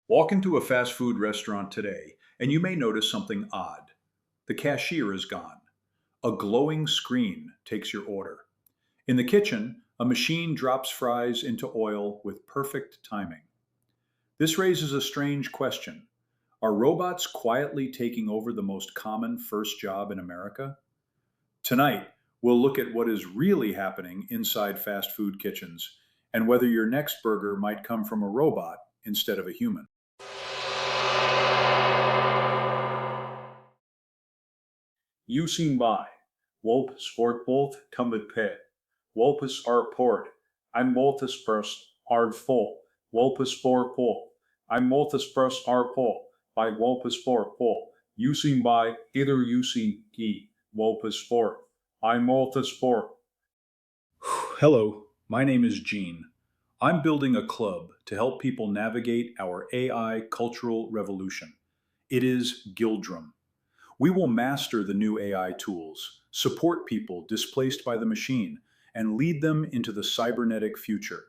Walk into a fast food restaurant today, and you may notice something odd. The cashier is gone. A glowing screen takes your order. In the kitchen, a machine drops fries into oil with perfect timing. This raises a strange question. Are robots quietly taking over the most common first job in America? Tonight, we'll look at what is really happening inside fast food kitchens and whether your next burger might come from a robot instead of a human. Using by Wolp Sportbolt Tumbit Wolpus Art Port. I'm Multispurs Art Full. Wolpus Sport Pole. I'm Multispurs Art Pole by Wolpus Sport Pole. Using by either using key Wolpus Sport. I'm Multisport. Hello, my name is Gene. I'm building a club to help people navigate our AI cultural revolution. It is Guildrim. We will master the new AI tools, support people displaced by the machine, and lead them into the cybernetic future.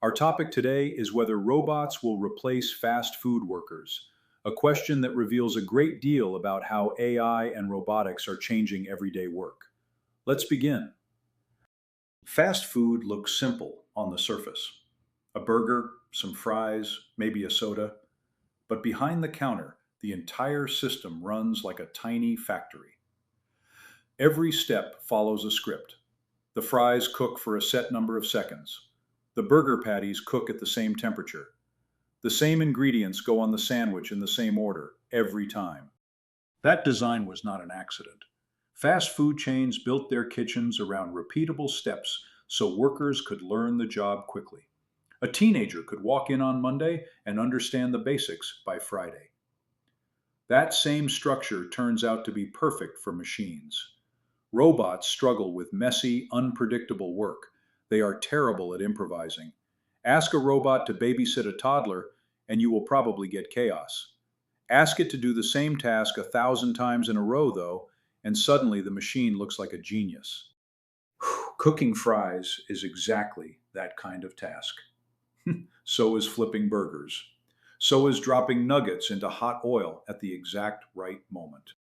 Our topic today is whether robots will replace fast food workers, a question that reveals a great deal about how AI and robotics are changing everyday work. Let's begin. Fast food looks simple on the surface. A burger, some fries, maybe a soda. But behind the counter, the entire system runs like a tiny factory. Every step follows a script. The fries cook for a set number of seconds. The burger patties cook at the same temperature. The same ingredients go on the sandwich in the same order every time. That design was not an accident. Fast food chains built their kitchens around repeatable steps so workers could learn the job quickly. A teenager could walk in on Monday and understand the basics by Friday. That same structure turns out to be perfect for machines. Robots struggle with messy, unpredictable work. They are terrible at improvising. Ask a robot to babysit a toddler, and you will probably get chaos. Ask it to do the same task 1,000 times in a row, though, and suddenly the machine looks like a genius. Cooking fries is exactly that kind of task. So is flipping burgers. So is dropping nuggets into hot oil at the exact right moment.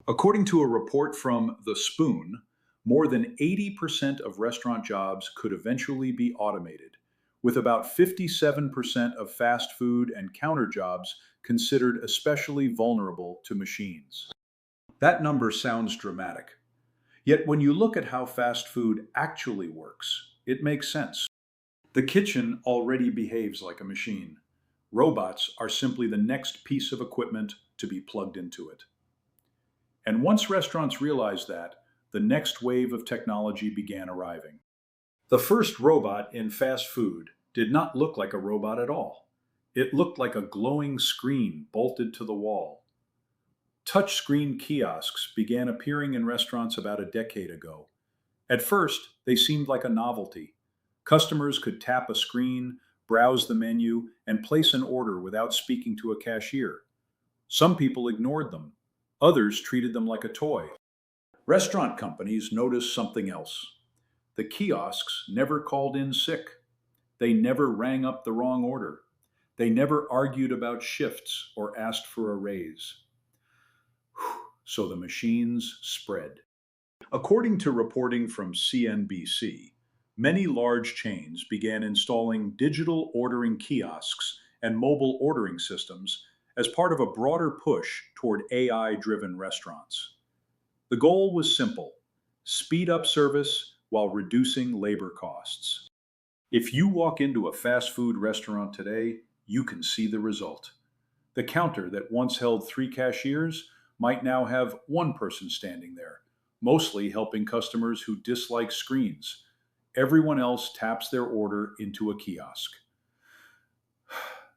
According to a report from The Spoon, more than 80% of restaurant jobs could eventually be automated, with about 57% of fast food and counter jobs considered especially vulnerable to machines. That number sounds dramatic. Yet when you look at how fast food actually works, it makes sense. The kitchen already behaves like a machine. Robots are simply the next piece of equipment to be plugged into it. And once restaurants realized that, the next wave of technology began arriving. The first robot in fast food did not look like a robot at all. It looked like a glowing screen bolted to the wall. Touchscreen kiosks began appearing in restaurants about a decade ago. At first, they seemed like a novelty. Customers could tap a screen, browse the menu, and place an order without speaking to a cashier. Some people ignored them. Others treated them like a toy. Restaurant companies noticed something else. The kiosks never called in sick. They never rang up the wrong order. They never argued about shifts or asked for a raise. So the machines spread. According to reporting from CNBC, many large chains began installing digital ordering kiosks and mobile ordering systems as part of a broader push toward AI-driven restaurants. The goal was simple: speed up service while reducing labor costs. If you walk into a fast food restaurant today, you can see the result. The counter that once held 3 cashiers might now have one person standing there, mostly helping customers who dislike screens. Everyone else taps their order into a kiosk.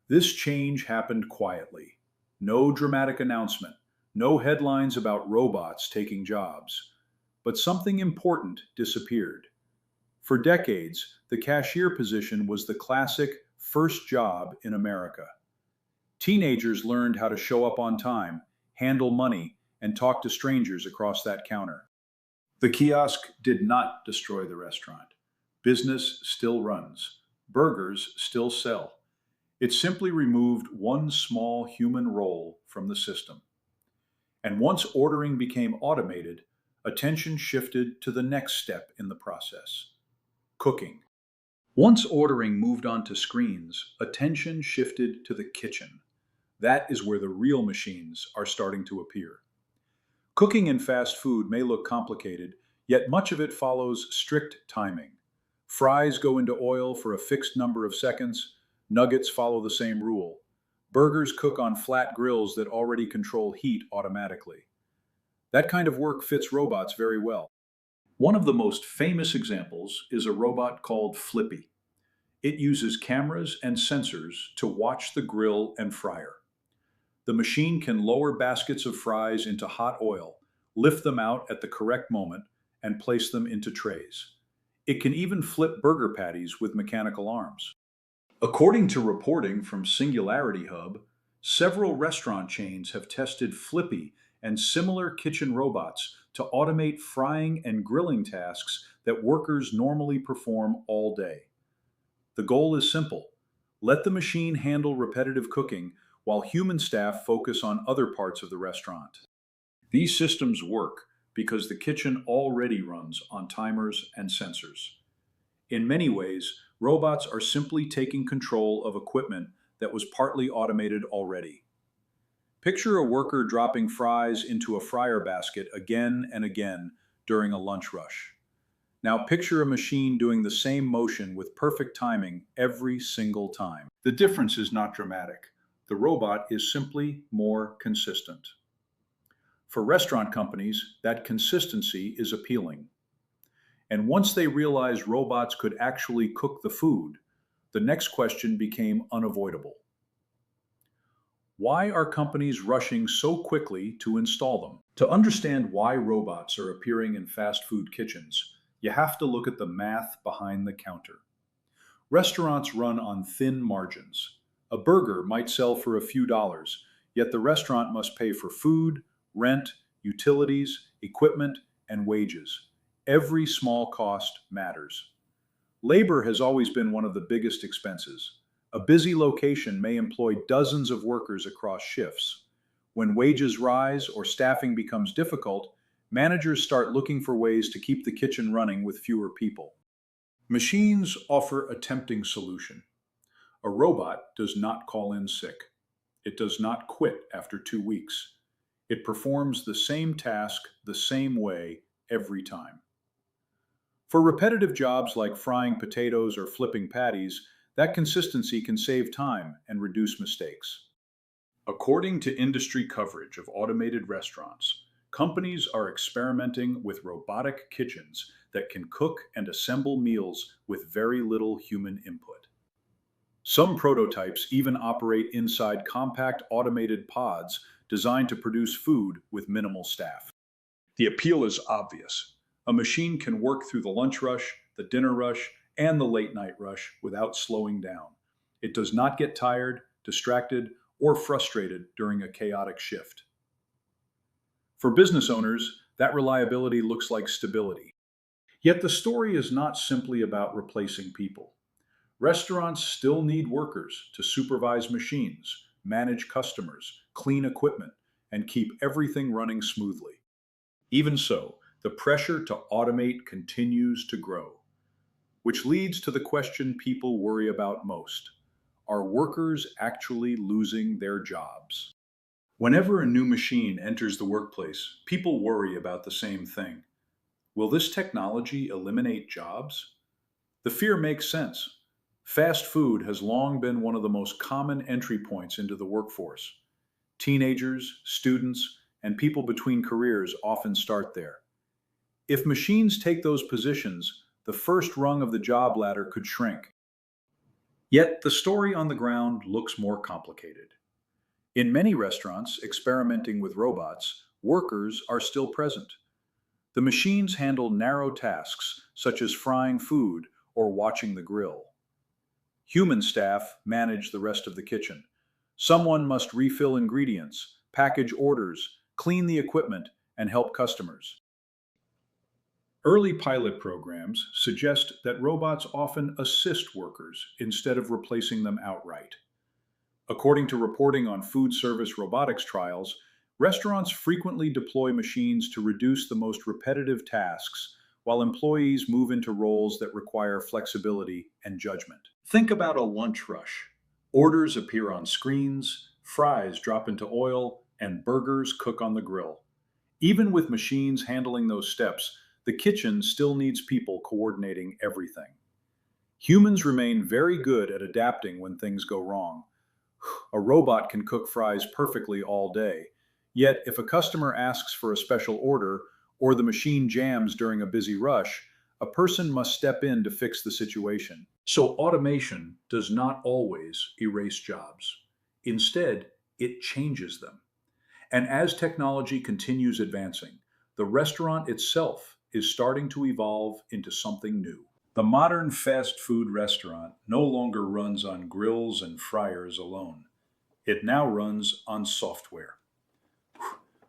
This change happened quietly. No dramatic announcement, no headlines about robots taking jobs. But something important disappeared. For decades, the cashier position was the classic first job in America. Teenagers learned how to show up on time, handle money, and talk to strangers across that counter. The kiosk did not destroy the restaurant. Business still runs. Burgers still sell. It simply removed one small human role from the system. And once ordering became automated, attention shifted to the next step in the process: cooking. Once ordering moved on to screens, attention shifted to the kitchen. That is where the real machines are starting to appear. Cooking in fast food may look complicated, yet much of it follows strict timing. Fries go into oil for a fixed number of seconds, nuggets follow the same rule. Burgers cook on flat grills that already control heat automatically. That kind of work fits robots very well. One of the most famous examples is a robot called Flippy. It uses cameras and sensors to watch the grill and fryer. The machine can lower baskets of fries into hot oil, lift them out at the correct moment, and place them into trays. It can even flip burger patties with mechanical arms. According to reporting from Singularity Hub, several restaurant chains have tested Flippy and similar kitchen robots to automate frying and grilling tasks that workers normally perform all day. The goal is simple: let the machine handle repetitive cooking while human staff focus on other parts of the restaurant. These systems work because the kitchen already runs on timers and sensors. In many ways, robots are simply taking control of equipment that was partly automated already. Picture a worker dropping fries into a fryer basket again and again during a lunch rush. Now picture a machine doing the same motion with perfect timing every single time. The difference is not dramatic. The robot is simply more consistent. For restaurant companies, that consistency is appealing. And once they realized robots could actually cook the food, the next question became unavoidable. Why are companies rushing so quickly to install them? To understand why robots are appearing in fast food kitchens, you have to look at the math behind the counter. Restaurants run on thin margins. A burger might sell for a few dollars, yet the restaurant must pay for food, rent, utilities, equipment, and wages. Every small cost matters. Labor has always been one of the biggest expenses. A busy location may employ dozens of workers across shifts. When wages rise or staffing becomes difficult, managers start looking for ways to keep the kitchen running with fewer people. Machines offer a tempting solution. A robot does not call in sick. It does not quit after 2 weeks. It performs the same task the same way every time. For repetitive jobs like frying potatoes or flipping patties, that consistency can save time and reduce mistakes. According to industry coverage of automated restaurants, companies are experimenting with robotic kitchens that can cook and assemble meals with very little human input. Some prototypes even operate inside compact automated pods designed to produce food with minimal staff. The appeal is obvious. A machine can work through the lunch rush, the dinner rush, and the late night rush without slowing down. It does not get tired, distracted, or frustrated during a chaotic shift. For business owners, that reliability looks like stability. Yet the story is not simply about replacing people. Restaurants still need workers to supervise machines, manage customers, clean equipment, and keep everything running smoothly. Even so, the pressure to automate continues to grow, which leads to the question people worry about most: are workers actually losing their jobs? Whenever a new machine enters the workplace, people worry about the same thing. Will this technology eliminate jobs? The fear makes sense. Fast food has long been one of the most common entry points into the workforce. Teenagers, students, and people between careers often start there. If machines take those positions, the first rung of the job ladder could shrink. Yet the story on the ground looks more complicated. In many restaurants experimenting with robots, workers are still present. The machines handle narrow tasks such as frying food or watching the grill. Human staff manage the rest of the kitchen. Someone must refill ingredients, package orders, clean the equipment, and help customers. Early pilot programs suggest that robots often assist workers instead of replacing them outright. According to reporting on food service robotics trials, restaurants frequently deploy machines to reduce the most repetitive tasks, while employees move into roles that require flexibility and judgment. Think about a lunch rush. Orders appear on screens, fries drop into oil, and burgers cook on the grill. Even with machines handling those steps, the kitchen still needs people coordinating everything. Humans remain very good at adapting when things go wrong. A robot can cook fries perfectly all day. Yet, if a customer asks for a special order or the machine jams during a busy rush, a person must step in to fix the situation. So, automation does not always erase jobs. Instead, it changes them. And as technology continues advancing, the restaurant itself is starting to evolve into something new. The modern fast food restaurant no longer runs on grills and fryers alone. It now runs on software.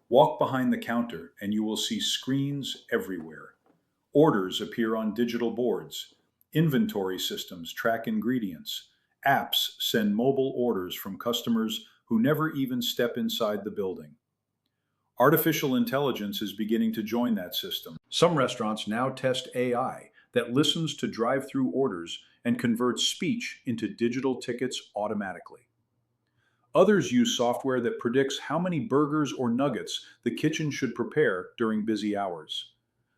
Walk behind the counter and you will see screens everywhere. Orders appear on digital boards. Inventory systems track ingredients. Apps send mobile orders from customers who never even step inside the building. Artificial intelligence is beginning to join that system. Some restaurants now test AI that listens to drive-through orders and converts speech into digital tickets automatically. Others use software that predicts how many burgers or nuggets the kitchen should prepare during busy hours.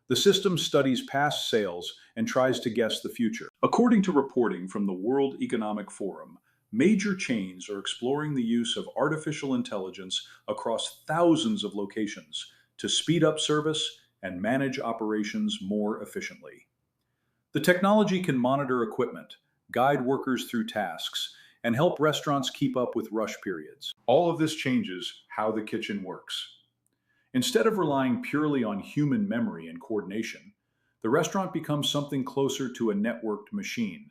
The system studies past sales and tries to guess the future. According to reporting from the World Economic Forum, major chains are exploring the use of artificial intelligence across thousands of locations to speed up service and manage operations more efficiently. The technology can monitor equipment, guide workers through tasks, and help restaurants keep up with rush periods. All of this changes how the kitchen works. Instead of relying purely on human memory and coordination, the restaurant becomes something closer to a networked machine.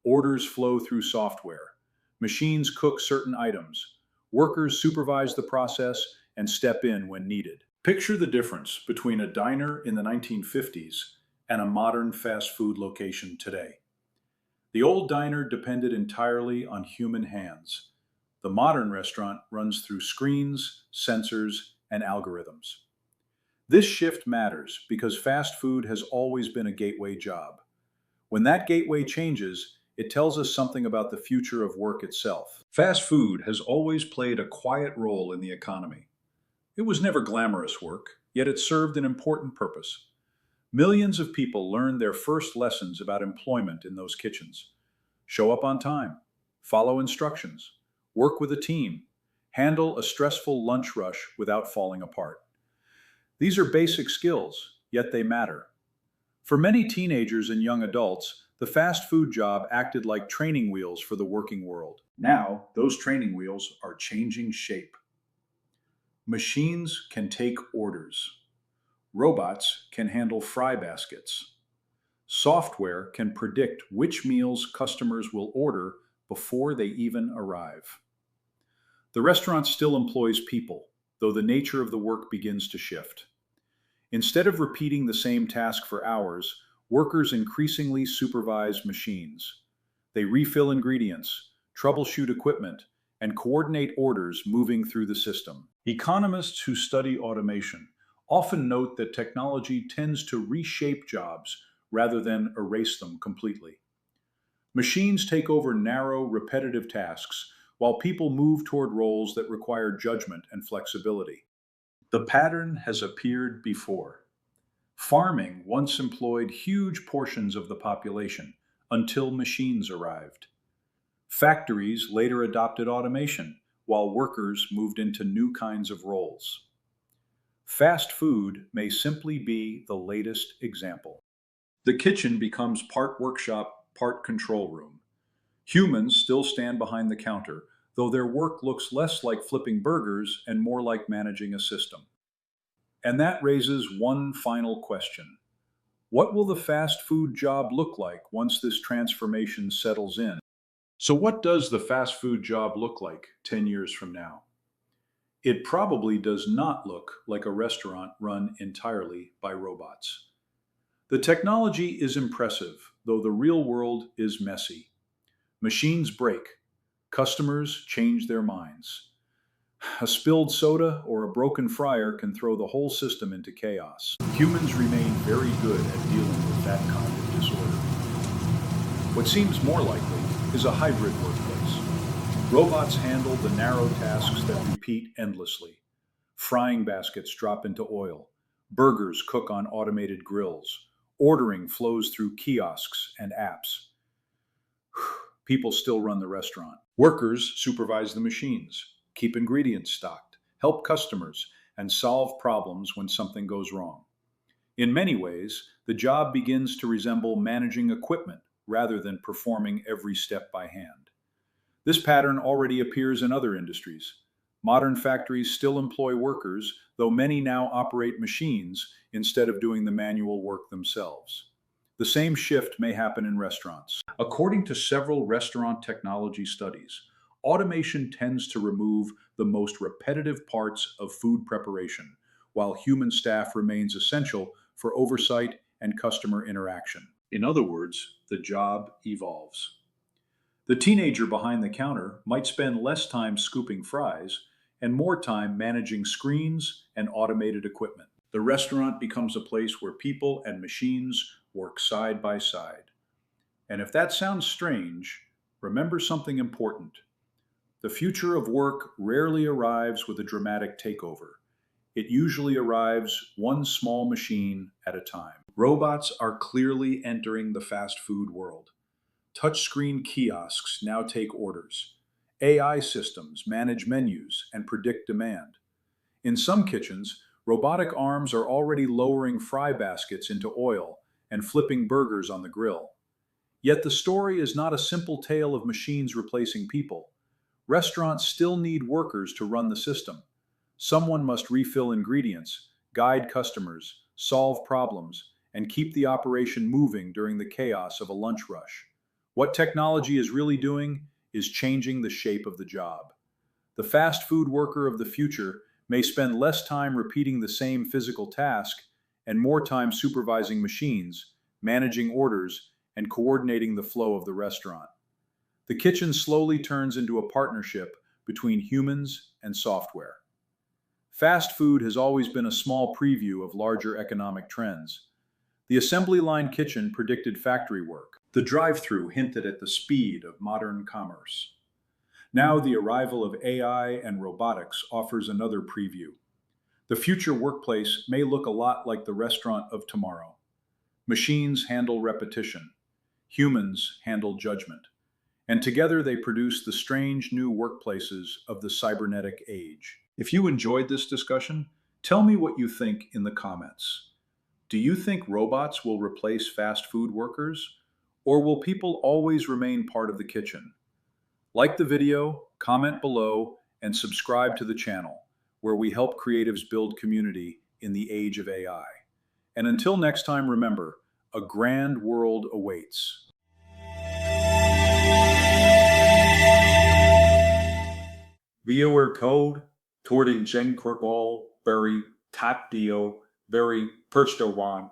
Orders flow through software. Machines cook certain items. Workers supervise the process and step in when needed. Picture the difference between a diner in the 1950s and a modern fast food location today. The old diner depended entirely on human hands. The modern restaurant runs through screens, sensors, and algorithms. This shift matters because fast food has always been a gateway job. When that gateway changes, it tells us something about the future of work itself. Fast food has always played a quiet role in the economy. It was never glamorous work, yet it served an important purpose. Millions of people learned their first lessons about employment in those kitchens. Show up on time, follow instructions, work with a team, handle a stressful lunch rush without falling apart. These are basic skills, yet they matter. For many teenagers and young adults, the fast food job acted like training wheels for the working world. Now, those training wheels are changing shape. Machines can take orders. Robots can handle fry baskets. Software can predict which meals customers will order before they even arrive. The restaurant still employs people, though the nature of the work begins to shift. Instead of repeating the same task for hours, workers increasingly supervise machines. They refill ingredients, troubleshoot equipment, and coordinate orders moving through the system. Economists who study automation often note that technology tends to reshape jobs rather than erase them completely. Machines take over narrow, repetitive tasks, while people move toward roles that require judgment and flexibility. The pattern has appeared before. Farming once employed huge portions of the population until machines arrived. Factories later adopted automation, while workers moved into new kinds of roles. Fast food may simply be the latest example. The kitchen becomes part workshop, part control room. Humans still stand behind the counter, though their work looks less like flipping burgers and more like managing a system. And that raises one final question. What will the fast food job look like once this transformation settles in? So what does the fast food job look like 10 years from now? It probably does not look like a restaurant run entirely by robots. The technology is impressive, though the real world is messy. Machines break, Customers change their minds. A spilled soda or a broken fryer can throw the whole system into chaos. Humans remain very good at dealing with that kind of disorder. What seems more likely is a hybrid workplace. Robots handle the narrow tasks that repeat endlessly. Frying baskets drop into oil. Burgers cook on automated grills. Ordering flows through kiosks and apps. People still run the restaurant. Workers supervise the machines, keep ingredients stocked, help customers, and solve problems when something goes wrong. In many ways, the job begins to resemble managing equipment rather than performing every step by hand. This pattern already appears in other industries. Modern factories still employ workers, though many now operate machines instead of doing the manual work themselves. The same shift may happen in restaurants. According to several restaurant technology studies, automation tends to remove the most repetitive parts of food preparation, while human staff remains essential for oversight and customer interaction. In other words, the job evolves. The teenager behind the counter might spend less time scooping fries and more time managing screens and automated equipment. The restaurant becomes a place where people and machines work side by side. And if that sounds strange, remember something important. The future of work rarely arrives with a dramatic takeover. It usually arrives one small machine at a time. Robots are clearly entering the fast food world. Touchscreen kiosks now take orders. AI systems manage menus and predict demand. In some kitchens, robotic arms are already lowering fry baskets into oil and flipping burgers on the grill. Yet the story is not a simple tale of machines replacing people. Restaurants still need workers to run the system. Someone must refill ingredients, guide customers, solve problems, and keep the operation moving during the chaos of a lunch rush. What technology is really doing is changing the shape of the job. The fast food worker of the future may spend less time repeating the same physical task and more time supervising machines, managing orders, and coordinating the flow of the restaurant. The kitchen slowly turns into a partnership between humans and software. Fast food has always been a small preview of larger economic trends. The assembly line kitchen predicted factory work. The drive-thru hinted at the speed of modern commerce. Now the arrival of AI and robotics offers another preview. The future workplace may look a lot like the restaurant of tomorrow. Machines handle repetition. Humans handle judgment. And together they produce the strange new workplaces of the cybernetic age. If you enjoyed this discussion, tell me what you think in the comments. Do you think robots will replace fast food workers, or will people always remain part of the kitchen? Like the video, comment below, and subscribe to the channel, where we help creatives build community in the age of AI. And until next time, remember, a grand world awaits. Viewer code, Tordin Jen Korgol, Berry, Tap Dio, Berry, Perchtowan,